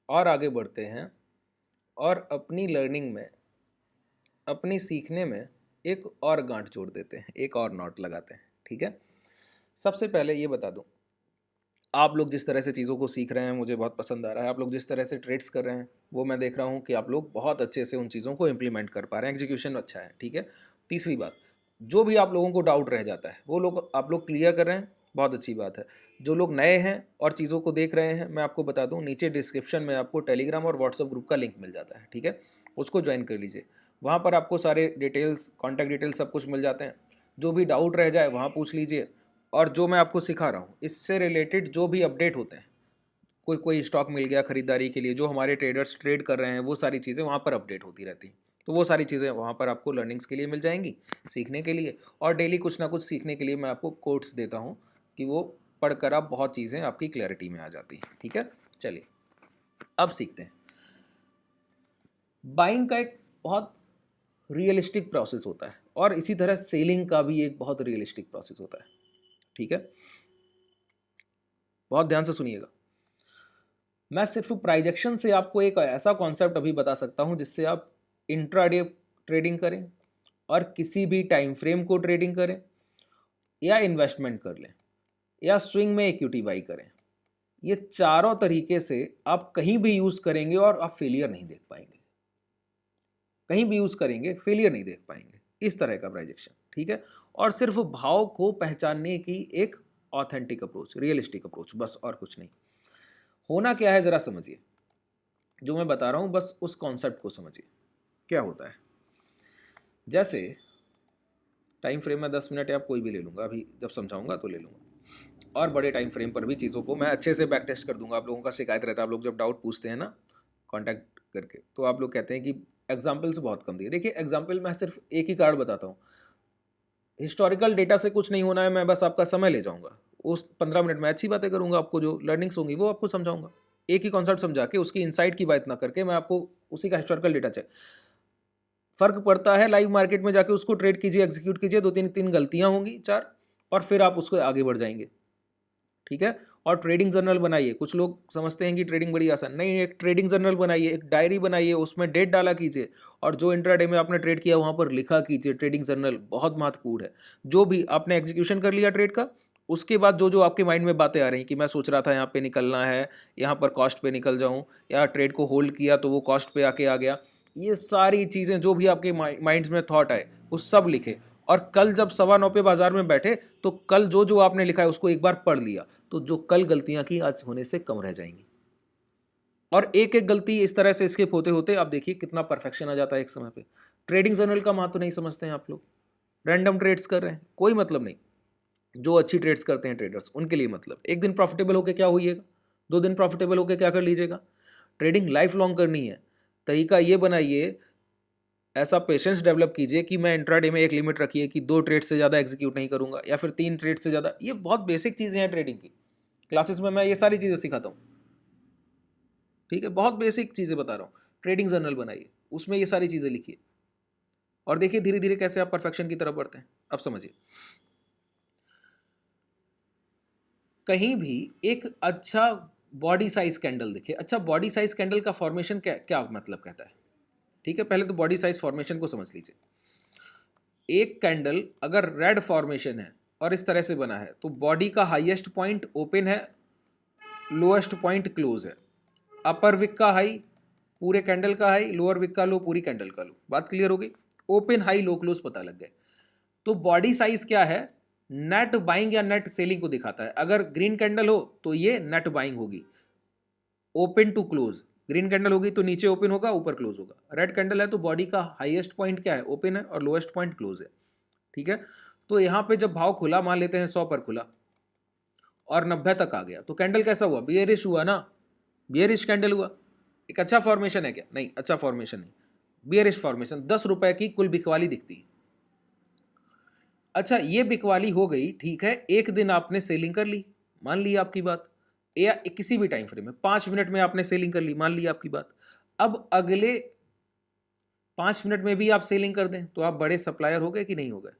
और आगे बढ़ते हैं और अपनी लर्निंग में, अपनी सीखने में एक और गांठ जोड़ देते हैं, एक और नॉट लगाते हैं। ठीक है, सबसे पहले ये बता दूं, आप लोग जिस तरह से चीज़ों को सीख रहे हैं मुझे बहुत पसंद आ रहा है। आप लोग जिस तरह से ट्रेड्स कर रहे हैं वो मैं देख रहा हूँ कि आप लोग बहुत अच्छे से उन चीज़ों को इम्प्लीमेंट कर पा रहे हैं, एग्जीक्यूशन अच्छा है। ठीक है, तीसरी बात, जो भी आप लोगों को डाउट रह जाता है वो लोग आप लोग क्लियर कर रहे हैं, बहुत अच्छी बात है। जो लोग नए हैं और चीज़ों को देख रहे हैं, मैं आपको बता दूँ, नीचे डिस्क्रिप्शन में आपको टेलीग्राम और व्हाट्सअप ग्रुप का लिंक मिल जाता है। ठीक है, उसको ज्वाइन कर लीजिए, वहाँ पर आपको सारे डिटेल्स, कॉन्टैक्ट डिटेल्स सब कुछ मिल जाते हैं। जो भी डाउट रह जाए वहाँ पूछ लीजिए, और जो मैं आपको सिखा रहा हूँ इससे रिलेटेड जो भी अपडेट होते हैं, कोई कोई स्टॉक मिल गया खरीदारी के लिए, जो हमारे ट्रेडर्स ट्रेड कर रहे हैं, वो सारी चीज़ें वहाँ पर अपडेट होती रहती हैं। तो वो सारी चीज़ें वहाँ पर आपको लर्निंग्स के लिए मिल जाएंगी, सीखने के लिए। और डेली कुछ ना कुछ सीखने के लिए मैं आपको कोट्स देता हूँ कि वो पढ़कर आप बहुत चीज़ें आपकी क्लैरिटी में आ जाती हैं। ठीक है, चलिए अब सीखते हैं। बाइंग का एक बहुत रियलिस्टिक प्रोसेस होता है और इसी तरह सेलिंग का भी एक बहुत रियलिस्टिक प्रोसेस होता है। ठीक है, बहुत ध्यान से सुनिएगा। मैं सिर्फ प्राइजेक्शन से आपको एक ऐसा कॉन्सेप्ट अभी बता सकता हूं जिससे आप इंट्राडे ट्रेडिंग करें और किसी भी टाइम फ्रेम को ट्रेडिंग करें, या इन्वेस्टमेंट कर लें, या स्विंग में इक्विटी बाई करें। ये चारों तरीके से आप कहीं भी यूज़ करेंगे और आप फेलियर नहीं देख पाएंगे। कहीं भी यूज़ करेंगे फेलियर नहीं देख पाएंगे, इस तरह का प्राइजेक्शन। ठीक है, और सिर्फ भाव को पहचानने की एक ऑथेंटिक अप्रोच, रियलिस्टिक अप्रोच, बस और कुछ नहीं। होना क्या है ज़रा समझिए, जो मैं बता रहा हूँ बस उस कॉन्सेप्ट को समझिए क्या होता है। जैसे टाइम फ्रेम में 10 मिनट या कोई भी ले लूँगा, अभी जब समझाऊंगा तो ले लूँगा, और बड़े टाइम फ्रेम पर भी चीज़ों को मैं अच्छे से बैक टेस्ट कर दूंगा। आप लोगों का शिकायत रहता है, आप लोग जब डाउट पूछते हैं ना कॉन्टैक्ट करके, तो आप लोग कहते हैं कि एग्जाम्पल्स बहुत कम दिए। देखिए एग्जाम्पल मैं सिर्फ एक ही कार्ड बताता हूँ, हिस्टोरिकल डेटा से कुछ नहीं होना है, मैं बस आपका समय ले जाऊँगा, उस 15 मिनट में अच्छी बातें करूँगा, आपको जो लर्निंग्स होंगी वो आपको समझाऊंगा। एक ही कॉन्सेप्ट समझा के उसकी इनसाइट की बात ना करके मैं आपको उसी का हिस्टोरिकल डेटा चाहिए। फर्क पड़ता है, लाइव मार्केट में जाके उसको ट्रेड कीजिए, एग्जीक्यूट कीजिए, दो तीन तीन गलतियां होंगी, चार, और फिर आप उसको आगे बढ़ जाएंगे। ठीक है, और ट्रेडिंग जर्नल बनाइए। कुछ लोग समझते हैं कि ट्रेडिंग बड़ी आसान, नहीं, एक ट्रेडिंग जर्नल बनाइए, एक डायरी बनाइए, उसमें डेट डाला कीजिए, और जो इंट्राडे में आपने ट्रेड किया वहां पर लिखा कीजिए। ट्रेडिंग जर्नल बहुत महत्वपूर्ण है। जो भी आपने एग्जीक्यूशन कर लिया ट्रेड का, उसके बाद जो जो आपके माइंड में बातें आ रही कि मैं सोच रहा था यहाँ पे निकलना है, यहाँ पर कॉस्ट पे निकल जाऊँ, या ट्रेड को होल्ड किया तो वो कॉस्ट पे आके आ गया, ये सारी चीज़ें जो भी आपके माइंड्स में थॉट आए वो सब लिखे। और कल जब 9:15 पे बाजार में बैठे तो कल जो जो आपने लिखा है उसको एक बार पढ़ लिया, तो जो कल गलतियां की आज होने से कम रह जाएंगी। और एक एक गलती इस तरह से स्किप होते होते आप देखिए कितना परफेक्शन आ जाता है एक समय पे। ट्रेडिंग जर्नल का महत्व नहीं समझते हैं आप लोग, रैंडम ट्रेड्स कर रहे हैं, कोई मतलब नहीं। जो अच्छी ट्रेड्स करते हैं ट्रेडर्स, उनके लिए मतलब, एक दिन प्रॉफिटेबल होकर क्या होइएगा, 2 दिन प्रॉफिटेबल होकर क्या कर लीजिएगा। ट्रेडिंग लाइफ लॉन्ग करनी है। तरीका ये बनाइए, ऐसा पेशेंस डेवलप कीजिए कि मैं इंट्राडे में एक लिमिट रखिए कि 2 ट्रेड से ज़्यादा एग्जीक्यूट नहीं करूंगा, या फिर 3 ट्रेड से ज़्यादा। ये बहुत बेसिक चीज़ें हैं ट्रेडिंग की, क्लासेस में मैं ये सारी चीज़ें सिखाता हूँ। ठीक है, बहुत बेसिक चीज़ें बता रहा हूँ। ट्रेडिंग जर्नल बनाइए, उसमें ये सारी चीज़ें लिखिए, और देखिए धीरे धीरे कैसे आप परफेक्शन की तरफ बढ़ते हैं। अब समझिए, कहीं भी एक अच्छा बॉडी साइज कैंडल दिखे। अच्छा, बॉडी साइज कैंडल का फॉर्मेशन क्या क्या मतलब कहता है। ठीक है, पहले तो बॉडी साइज फॉर्मेशन को समझ लीजिए। एक कैंडल अगर रेड फॉर्मेशन है और इस तरह से बना है, तो बॉडी का हाईएस्ट पॉइंट ओपन है, लोएस्ट पॉइंट क्लोज है। अपर विक का हाई पूरे कैंडल का हाई, लोअर विक का लो पूरी कैंडल का लो। बात क्लियर हो गई, ओपन हाई लो क्लोज पता लग गए। तो बॉडी साइज क्या है, नेट बाइंग या नेट सेलिंग को दिखाता है। अगर ग्रीन कैंडल हो तो ये नेट बाइंग होगी, open to close. Green candle होगी तो नीचे ओपन होगा, ऊपर क्लोज होगा। रेड कैंडल है तो बॉडी का हाईएस्ट पॉइंट क्या है, ओपन है, और लोएस्ट पॉइंट क्लोज है। ठीक है, तो यहां पे जब भाव खुला, मान लेते हैं 100 पर खुला और 90 तक आ गया, तो कैंडल कैसा हुआ, बियरिश हुआ ना, बियरिश कैंडल हुआ। एक अच्छा फॉर्मेशन है क्या, नहीं, अच्छा फॉर्मेशन नहीं, बियरिश फॉर्मेशन। 10 रुपए की कुल बिकवाली दिखती है। अच्छा, ये बिकवाली हो गई, ठीक है, एक दिन आपने सेलिंग कर ली, मान ली आपकी बात, या किसी भी टाइम फ्रेम में 5 मिनट में आपने सेलिंग कर ली, मान ली आपकी बात। अब अगले 5 मिनट में भी आप सेलिंग कर दें तो आप बड़े सप्लायर हो गए कि नहीं हो गए।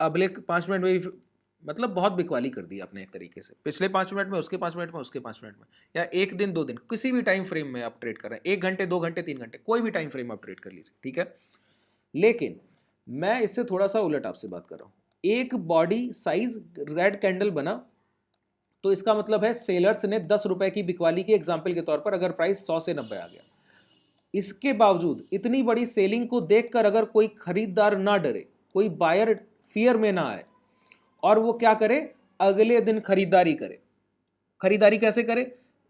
अगले 5 मिनट में भी मतलब बहुत बिकवाली कर दी आपने एक तरीके से। पिछले 5 मिनट में, उसके 5 मिनट में, उसके 5 मिनट में, या एक दिन 2 दिन, किसी भी टाइम फ्रेम में आप ट्रेड कर रहे हैं, 1 घंटे 2 घंटे 3 घंटे, कोई भी टाइम फ्रेम आप ट्रेड कर लीजिए, ठीक है। लेकिन मैं इससे थोड़ा सा उलट आपसे बात कर रहा हूँ। एक बॉडी साइज रेड कैंडल बना तो इसका मतलब है सेलर्स ने 10 रुपए की बिकवाली की एग्जाम्पल के तौर पर, अगर प्राइस 100 से 90 आ गया, इसके बावजूद इतनी बड़ी सेलिंग को देखकर अगर कोई खरीदार ना डरे, कोई बायर फियर में ना आए, और वो क्या करे, अगले दिन खरीदारी करे। खरीदारी कैसे करे,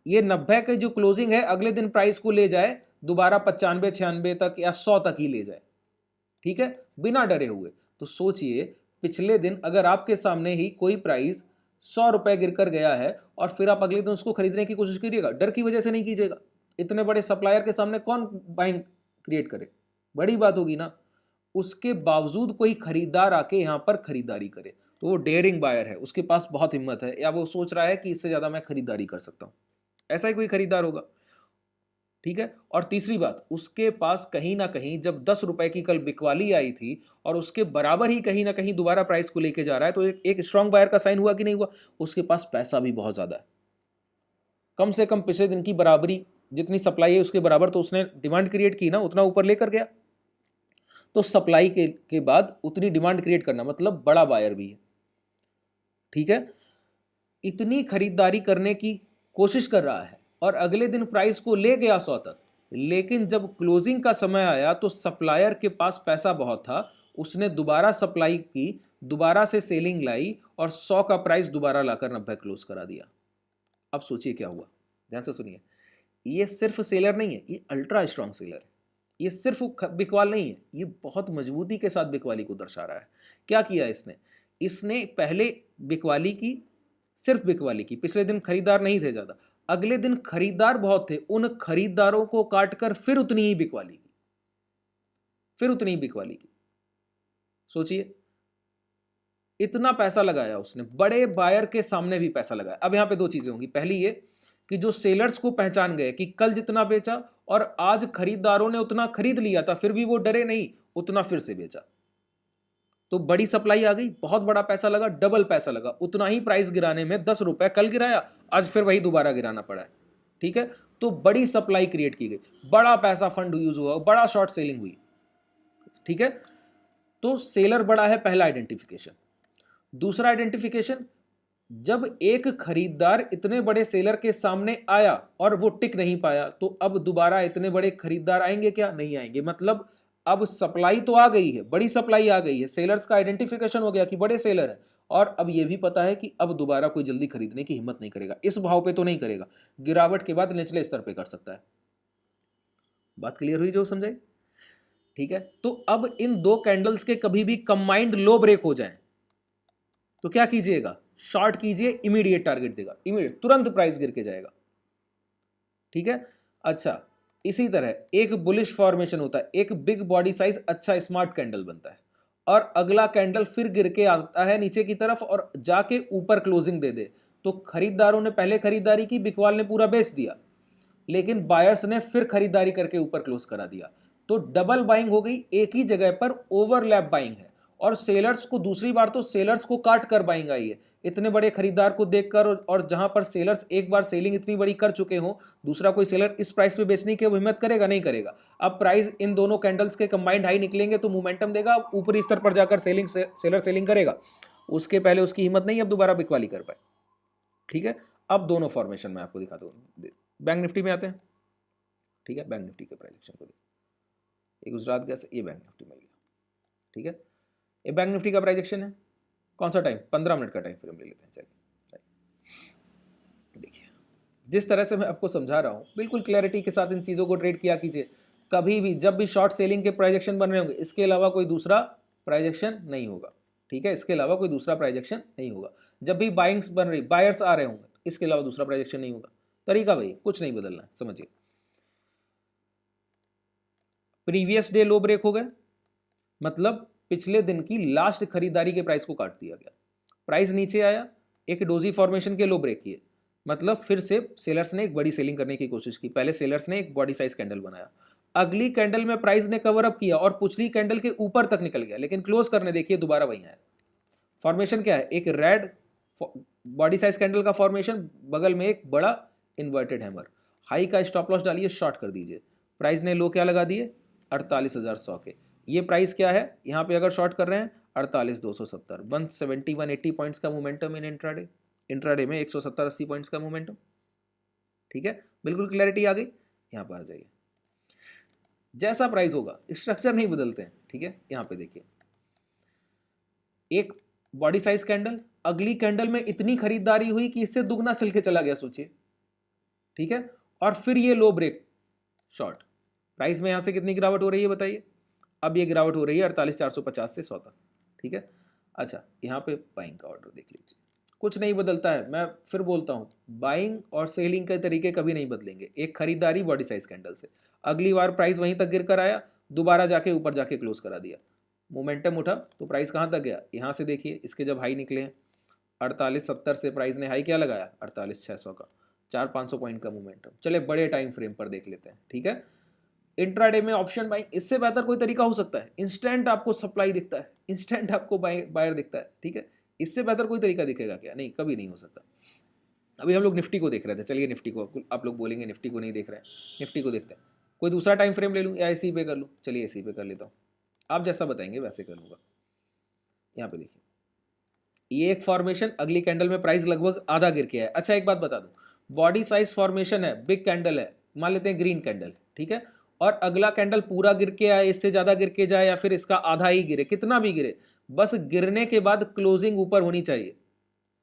ये 90 की जो क्लोजिंग है अगले दिन प्राइस को ले जाए दोबारा 95 96 तक या 100 तक ही ले जाए, ठीक है, बिना डरे हुए। तो सोचिए, पिछले दिन अगर आपके सामने ही कोई प्राइस 100 रुपए गिरकर गया है और फिर आप अगले दिन उसको खरीदने की कोशिश करिएगा, डर की वजह से नहीं कीजिएगा। इतने बड़े सप्लायर के सामने कौन बाइंग क्रिएट करे, बड़ी बात होगी ना। उसके बावजूद कोई खरीदार आके यहां पर खरीदारी करे तो वो डेयरिंग बायर है, उसके पास बहुत हिम्मत है, या वो सोच रहा है कि इससे ज्यादा मैं खरीदारी कर सकता हूं, ऐसा ही कोई खरीदार होगा, ठीक है। और तीसरी बात, उसके पास कहीं ना कहीं जब 10 रुपए की कल बिकवाली आई थी और उसके बराबर ही कहीं ना कहीं दोबारा प्राइस को लेके जा रहा है, तो एक स्ट्रांग बायर का साइन हुआ कि नहीं हुआ। उसके पास पैसा भी बहुत ज्यादा है, कम से कम पिछले दिन की बराबरी, जितनी सप्लाई है उसके बराबर तो उसने डिमांड क्रिएट की ना, उतना ऊपर लेकर गया। तो सप्लाई के बाद उतनी डिमांड क्रिएट करना मतलब बड़ा बायर भी है, ठीक है। इतनी खरीदारी करने की कोशिश कर रहा है और अगले दिन प्राइस को ले गया 100 तक, लेकिन जब क्लोजिंग का समय आया तो सप्लायर के पास पैसा बहुत था, उसने दोबारा सप्लाई की, दोबारा से सेलिंग लाई और 100 का प्राइस दोबारा लाकर 90 क्लोज करा दिया। अब सोचिए क्या हुआ, ध्यान से सुनिए। ये सिर्फ सेलर नहीं है, ये अल्ट्रा स्ट्रांग सेलर है, ये सिर्फ बिकवाल नहीं है, ये बहुत मजबूती के साथ बिकवाली को दर्शा रहा है। क्या किया इसने, इसने पहले बिकवाली की, सिर्फ बिकवाली की, पिछले दिन खरीदार नहीं थे ज्यादा, अगले दिन खरीदार बहुत थे, उन खरीदारों को काटकर फिर उतनी ही बिकवाली की, फिर उतनी ही बिकवाली की। सोचिए, इतना पैसा लगाया उसने, बड़े बायर के सामने भी पैसा लगाया। अब यहां पे दो चीजें होंगी, पहली ये कि जो सेलर्स को पहचान गए कि कल जितना बेचा और आज खरीदारों ने उतना खरीद लिया था, फिर भी वो डरे नहीं, उतना फिर से बेचा, तो बड़ी सप्लाई आ गई, बहुत बड़ा पैसा लगा, डबल पैसा लगा, उतना ही प्राइस गिराने में 10 रुपए कल गिराया, आज फिर वही दोबारा गिराना पड़ा है, ठीक है। तो बड़ी सप्लाई क्रिएट की गई, बड़ा पैसा फंड यूज हुआ, बड़ा शॉर्ट सेलिंग हुई, ठीक है। तो सेलर बड़ा है, पहला आइडेंटिफिकेशन। दूसरा आइडेंटिफिकेशन, जब एक खरीदार इतने बड़े सेलर के सामने आया और वो टिक नहीं पाया, तो अब दोबारा इतने बड़े खरीदार आएंगे क्या, नहीं आएंगे। मतलब अब सप्लाई तो आ गई है, बड़ी सप्लाई आ गई है, सेलर्स का आइडेंटिफिकेशन हो गया कि बड़े सेलर है, और अब ये भी पता है कि अब दोबारा कोई जल्दी खरीदने की हिम्मत नहीं करेगा, इस भाव पे तो नहीं करेगा, गिरावट के बाद निचले स्तर पे कर सकता है। बात क्लियर हुई जो समझे, ठीक है। तो अब इन दो कैंडल्स के कभी भी कंबाइंड लो ब्रेक हो जाए तो क्या कीजिएगा, शॉर्ट कीजिए, इमीडिएट टारगेट देगा, इमीडिएट, तुरंत प्राइस गिर के जाएगा, ठीक है। अच्छा, इसी तरह एक बुलिश फॉर्मेशन होता है, एक बिग बॉडी साइज अच्छा स्मार्ट कैंडल बनता है और अगला कैंडल फिर गिर के आता है नीचे की तरफ और जाके ऊपर क्लोजिंग दे दे, तो खरीदारों ने पहले खरीदारी की, बिकवाल ने पूरा बेच दिया, लेकिन बायर्स ने फिर खरीदारी करके ऊपर क्लोज करा दिया, तो डबल बाइंग हो गई, एक ही जगह पर ओवरलैप बाइंग है। और सेलर्स को दूसरी बार तो सेलर्स को काट कर बाइंग आई है, इतने बड़े खरीदार को देखकर, और जहां पर सेलर्स एक बार सेलिंग इतनी बड़ी कर चुके हो, दूसरा कोई सेलर इस प्राइस पे बेचने की हिम्मत करेगा, नहीं करेगा। अब प्राइस इन दोनों कैंडल्स के कंबाइंड हाई निकलेंगे तो मोमेंटम देगा, ऊपरी स्तर पर जाकर सेलर सेलिंग करेगा, उसके पहले उसकी हिम्मत नहीं अब दोबारा बिकवाली कर पाए, ठीक है। अब दोनों फॉर्मेशन में आपको दिखाता हूं, बैंक निफ्टी में आते हैं, ठीक है। बैंक निफ्टी के प्राइजेक्शन को ये गुजरात गैस, ये बैंक निफ्टी मिल गया, ठीक है। ये बैंक निफ्टी का प्राइजेक्शन है, कौन सा टाइम, 15 मिनट का टाइम फ्रेम ले लेते हैं, चलिए। देखिए, जिस तरह से मैं आपको समझा रहा हूं, बिल्कुल क्लैरिटी के साथ इन चीज़ों को ट्रेड किया कीजिए। कभी भी जब भी शॉर्ट सेलिंग के प्राइजेक्शन बन रहे होंगे, इसके अलावा कोई दूसरा प्राइजेक्शन नहीं होगा, ठीक है, इसके अलावा कोई दूसरा प्राइजेक्शन नहीं होगा। जब भी बाइंग्स बन रही, बायर्स आ रहे होंगे, इसके अलावा दूसरा प्राइजेक्शन नहीं होगा। तरीका भाई कुछ नहीं बदलना है, समझिए। प्रीवियस डे लो ब्रेक हो गए, मतलब पिछले दिन की लास्ट खरीदारी के प्राइस को काट दिया गया, प्राइस नीचे आया, एक डोजी फॉर्मेशन के लो ब्रेक किए, मतलब फिर से सेलर्स ने एक बड़ी सेलिंग करने की कोशिश की, पहले सेलर्स ने एक बॉडी साइज कैंडल बनाया, अगली कैंडल में प्राइस ने कवर अप किया और पिछली कैंडल के ऊपर तक निकल गया, लेकिन क्लोज करने देखिए दोबारा वहीं आया, फॉर्मेशन क्या है, एक रेड बॉडी साइज कैंडल का फॉर्मेशन, बगल में एक बड़ा इन्वर्टेड हैमर, हाई का स्टॉप लॉस डालिए, शॉर्ट कर दीजिए। प्राइस ने लो क्या लगा दिए, 48,100 के। ये प्राइस क्या है, यहाँ पे अगर शॉर्ट कर रहे हैं 48,270, 170 180 पॉइंट्स का मोमेंटम इन इंट्राडे, इंट्राडे में 170-80 पॉइंट्स का मोमेंटम। ठीक है, बिल्कुल क्लैरिटी आ गई। यहाँ पर आ जाइए, जैसा प्राइस होगा स्ट्रक्चर नहीं बदलते हैं। ठीक है, यहाँ पे देखिए, एक बॉडी साइज कैंडल, अगली कैंडल में इतनी खरीदारी हुई कि इससे दुगना चल के चला गया, सोचिए। ठीक है, और फिर ये लो ब्रेक शॉर्ट, प्राइस में यहां से कितनी गिरावट हो रही है बताइए, अब ये गिरावट हो रही है 48,450 से 100 तक। ठीक है, अच्छा यहाँ पे बाइंग का ऑर्डर देख लीजिए, कुछ नहीं बदलता है। मैं फिर बोलता हूँ, बाइंग और सेलिंग के तरीके कभी नहीं बदलेंगे। एक खरीदारी बॉडी साइज कैंडल से, अगली बार प्राइस वहीं तक गिर कर आया, दोबारा जाके ऊपर जाके क्लोज करा दिया, मोमेंटम उठा तो प्राइस कहाँ तक गया, यहाँ से देखिए, इसके जब हाई निकले हैं 4870 से प्राइस ने हाई क्या लगाया 48,600 का, 400-500 पॉइंट का मोमेंटम। चले बड़े टाइम फ्रेम पर देख लेते हैं। ठीक है, इंट्राडे में ऑप्शन बाइंग, इससे बेहतर कोई तरीका हो सकता है? इंस्टेंट आपको सप्लाई दिखता है, इंस्टेंट आपको बायर दिखता है। ठीक है, इससे बेहतर कोई तरीका दिखेगा क्या? नहीं, कभी नहीं हो सकता। अभी हम लोग निफ्टी को देख रहे थे, चलिए निफ्टी को, आप लोग बोलेंगे निफ्टी को नहीं देख रहे हैं, निफ्टी को देखते हैं। कोई दूसरा टाइम फ्रेम ले लूँ या इसी पे कर लूँ? चलिए इसी पे कर लेता हूँ, आप जैसा बताएंगे वैसे कर लूँगा। यहाँ पे देखिए, ये एक फॉर्मेशन, अगली कैंडल में प्राइस लगभग आधा गिर के है। अच्छा एक बात बता दूं, बॉडी साइज फॉर्मेशन है, बिग कैंडल है, मान लेते हैं ग्रीन कैंडल। ठीक है, और अगला कैंडल पूरा गिर के आए, इससे ज्यादा गिर के जाए, या फिर इसका आधा ही गिरे, कितना भी गिरे, बस गिरने के बाद क्लोजिंग ऊपर होनी चाहिए।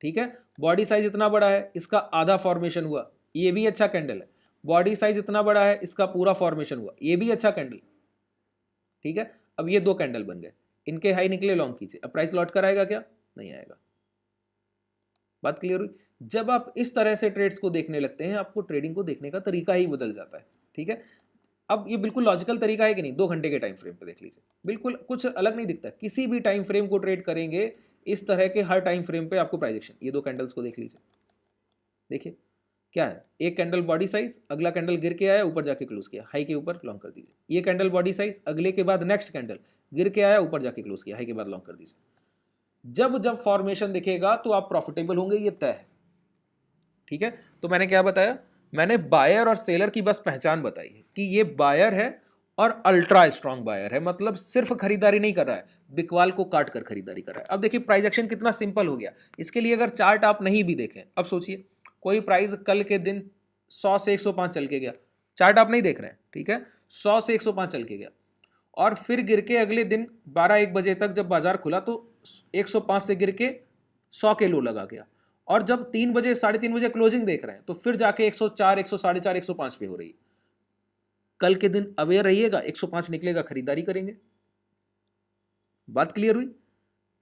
ठीक है, बॉडी साइज इतना बड़ा है, इसका आधा फॉर्मेशन हुआ, ये भी अच्छा कैंडल है। बॉडी साइज इतना बड़ा है, इसका पूरा फॉर्मेशन हुआ, ये भी अच्छा कैंडल। ठीक है, अब ये दो कैंडल बन गए, इनके हाई निकले, लॉन्ग कीजिए, अब प्राइस लौट कर आएगा क्या? नहीं आएगा। बात क्लियर हुई? जब आप इस तरह से ट्रेड्स को देखने लगते हैं, आपको ट्रेडिंग को देखने का तरीका ही बदल जाता है। ठीक है, अब ये बिल्कुल लॉजिकल तरीका है कि नहीं? 2 घंटे के टाइम फ्रेम पे देख लीजिए, बिल्कुल कुछ अलग नहीं दिखता। किसी भी टाइम फ्रेम को ट्रेड करेंगे इस तरह के, हर टाइम फ्रेम पे आपको प्राइस एक्शन, ये 2 कैंडल्स को देख लीजिए, देखिए क्या है, एक कैंडल बॉडी साइज, अगला कैंडल गिर के आया, ऊपर जाके क्लोज किया, हाई के ऊपर लॉन्ग कर दीजिए। ये कैंडल बॉडी साइज, अगले के बाद नेक्स्ट कैंडल गिर के आया, ऊपर जाके क्लोज किया, हाई के बाद लॉन्ग कर दीजिए। जब जब फॉर्मेशन दिखेगा तो आप प्रॉफिटेबल होंगे, ये तय है। ठीक है, तो मैंने क्या बताया, मैंने बायर और सेलर की बस पहचान बताई है कि ये बायर है और अल्ट्रा स्ट्रांग बायर है, मतलब सिर्फ खरीदारी नहीं कर रहा है, बिकवाल को काट कर खरीदारी कर रहा है। अब देखिए प्राइस एक्शन कितना सिंपल हो गया। इसके लिए अगर चार्ट आप नहीं भी देखें, अब सोचिए कोई प्राइस कल के दिन 100 से 105 चल के गया, चार्ट आप नहीं देख रहे हैं, ठीक है, 100 से 105 चल के गया, और फिर गिर के अगले दिन 12-1 बजे तक जब बाजार खुला तो 105 से गिर के 100 के लो लगा गया, और जब 3 बजे 3:30 बजे क्लोजिंग देख रहे हैं तो फिर जाके 104, 104.5, 105 पे हो रही है। कल के दिन अवेयर रहिएगा, 105 निकलेगा, खरीदारी करेंगे। बात क्लियर हुई?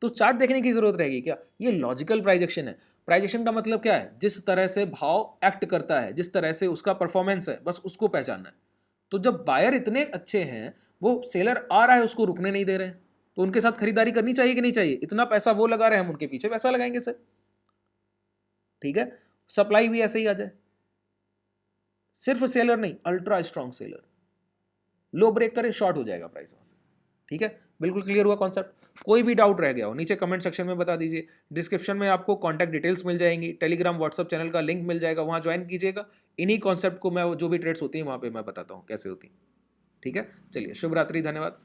तो चार्ट देखने की जरूरत रहेगी क्या? ये लॉजिकल प्राइस एक्शन है। प्राइस एक्शन का मतलब क्या है? जिस तरह से भाव एक्ट करता है, जिस तरह से उसका परफॉर्मेंस है, बस उसको पहचानना है। तो जब बायर इतने अच्छे हैं, वो सेलर आ रहा है उसको रुकने नहीं दे रहे हैं, तो उनके साथ खरीदारी करनी चाहिए कि नहीं चाहिए? इतना पैसा वो लगा रहे हैं, हम उनके पीछे पैसा लगाएंगे सर। ठीक है, सप्लाई भी ऐसे ही आ जाए, सिर्फ सेलर नहीं, अल्ट्रा स्ट्रॉन्ग सेलर, लो ब्रेक करे शॉर्ट हो जाएगा प्राइस वहां से। ठीक है, बिल्कुल क्लियर हुआ कॉन्सेप्ट? कोई भी डाउट रह गया हो नीचे कमेंट सेक्शन में बता दीजिए। डिस्क्रिप्शन में आपको कॉन्टैक्ट डिटेल्स मिल जाएंगी, टेलीग्राम व्हाट्सअप चैनल का लिंक मिल जाएगा, वहां ज्वाइन कीजिएगा। इन्हीं कॉन्सेप्ट को मैं, जो भी ट्रेड्स होती हैं वहां पे मैं बताता हूँ कैसे होती है। ठीक है, चलिए शुभ रात्रि, धन्यवाद।